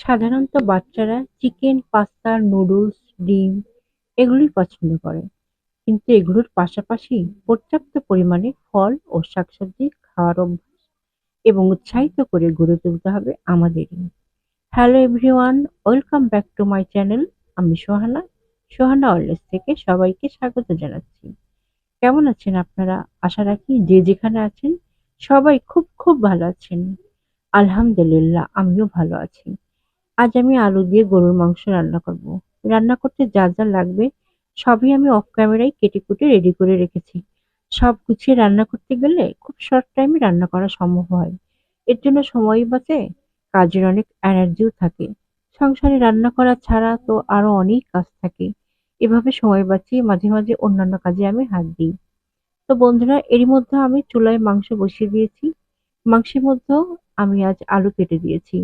সাধারণত বাচ্চারা chicken, pasta, noodles, ডিম এগুলোই পছন্দ করে। কিন্তু এগুলোর পাশাপাশি পর্যাপ্ত পরিমাণে ফল ও শাকসবজি খাওয়ার অভ্যাস এবং উৎসাহিত করে গড়ে তুলতে হবে আমাদেরই। Hello everyone, welcome back to my channel. আমি সোহানা, সোহানা অলরেজ থেকে সবাইকে স্বাগত জানাচ্ছি। কেমন আছেন আপনারা? আশা রাখি যে যেখানে আছেন সবাই খুব খুব ভালো আছেন। আলহামদুলিল্লাহ, আমিও ভালো আছি। আজ আমি আলু দিয়ে গরুর মাংস রান্না করব। রান্না করতে যা যা লাগবে সবই আমি অফ ক্যামেরায় কেটে কুটে রেডি করে রেখেছি। সব গুছিয়ে রান্না করতে গেলে খুব শর্ট টাইমে রান্না করা সম্ভব হয়। এর জন্য সময় বাঁচে, কাজের অনেক এনার্জিও থাকে। সংসারে রান্না করা ছাড়া তো আরো অনেক কাজ থাকে। এভাবে সময় বাঁচিয়ে মাঝে মাঝে অন্যান্য কাজে আমি হাত দিই। তো বন্ধুরা, এরই মধ্যে আমি চুলায় মাংস বসিয়ে দিয়েছি। মাংসের মধ্যেও আমি আজ আলু কেটে দিয়েছি।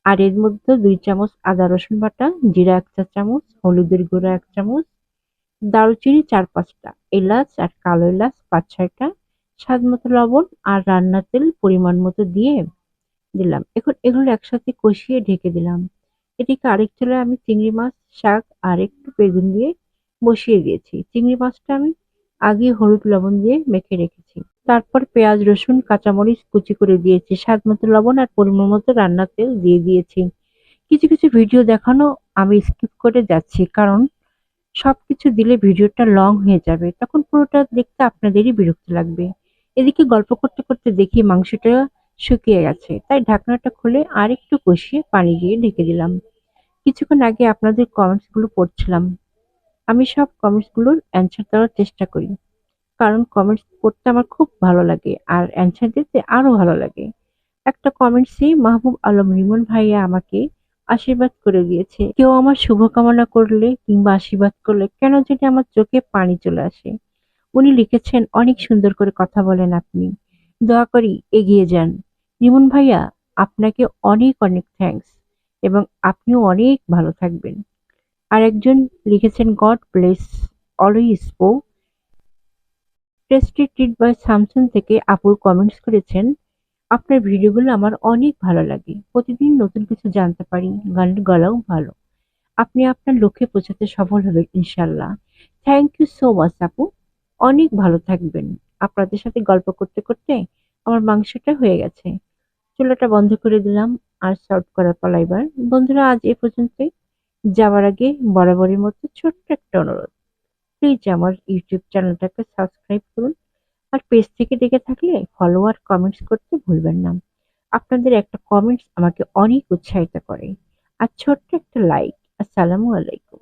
আর এর মধ্যে ২ চামচ আদা রসুন বাটা, জিরা ১ চা-চামচ, হলুদের গুঁড়া ১ চামচ, দারুচিনি ৪-৫ টা, এলাচ আর কালো এলাচ ৫-৬ টা, স্বাদমতো লবণ আর রান্নার তেল পরিমাণ মতো দিয়ে দিলাম। এখন এগুলো একসাথে কষিয়ে ঢেকে দিলাম। এদিকে আরেক চুলায় আমি চিংড়ি মাছ, শাক আর একটু বেগুন দিয়ে বসিয়ে দিয়েছি। চিংড়ি মাছটা আমি আগে হলুদ লবণ দিয়ে মেখে রেখেছি। তারপর পেঁয়াজ, রসুন, কাঁচামরিচ কুচি করে দিয়েছি। স্বাদমতো লবণ আর পরিমাণ মতো রান্নার তেল দিয়ে দিয়েছি। কিছু কিছু ভিডিও দেখানো আমি স্কিপ করে যাচ্ছি, কারণ সবকিছু দিলে ভিডিওটা লং হয়ে যাবে, তখন পুরোটা দেখতে আপনাদেরই বিরক্ত লাগবে। এদিকে গল্প করতে করতে দেখি মাংসটা শুকিয়ে গেছে, তাই ঢাকনাটা খুলে আর একটু কষিয়ে পানি দিয়ে ঢেকে দিলাম। কিছুক্ষণ আগে আপনাদের কমেন্টস গুলো পড়ছিলাম। আমি সব কমেন্টস গুলোর অ্যান্সার দেওয়ার চেষ্টা করি, কারণ কমেন্টস পড়তে আমার খুব ভালো লাগে আর অ্যান্সার দিতে আরো ভালো লাগে। একটা কমেন্টসে মাহবুব আলম রিমন ভাইয়া আমাকে আশীর্বাদ করে দিয়েছে। কেউ আমার শুভকামনা করলে কিংবা আশীর্বাদ করলে কেন জানি আমার চোখে পানি চলে আসে। উনি লিখেছেন, অনেক সুন্দর করে কথা বলেন আপনি। দোয়া করি এগিয়ে যান। রিমন ভাইয়া, আপনাকে অনেক অনেক থ্যাঙ্কস এবং আপনিও অনেক ভালো থাকবেন। আর একজন লিখেছেন, গড ব্লেস অলওয়েজ পো। রেস্ট্রিক্টেড বাই স্যামসাং থেকে আপুর কমেন্টস করেছেন, আপনার ভিডিওগুলো আমার অনেক ভালো লাগে। প্রতিদিন নতুন কিছু জানতে পারি। গানের গলাও ভালো। আপনি আপনার লক্ষ্যে পৌঁছাতে সফল হবেন ইনশাল্লাহ। থ্যাংক ইউ সো মাচ আপু। অনেক ভালো থাকবেন। আপনাদের সাথে গল্প করতে করতে আমার মাংসটা হয়ে গেছে। চুলাটা বন্ধ করে দিলাম আর সার্ভ করার পালা এবার। বন্ধুরা, আজ এ পর্যন্তই। যাওয়ার আগে বরাবরের মতো ছোট্ট একটা অনুরোধ, প্লিজ আমার ইউটিউব চ্যানেলটাকে সাবস্ক্রাইব করুন। আর পেজ থেকে দেখে থাকলে ফলো আর কমেন্টস করতে ভুলবেন না। আপনাদের একটা কমেন্টস আমাকে অনেক উৎসাহিত করে। আর ছোট্ট একটা লাইক। আসসালামু আলাইকুম।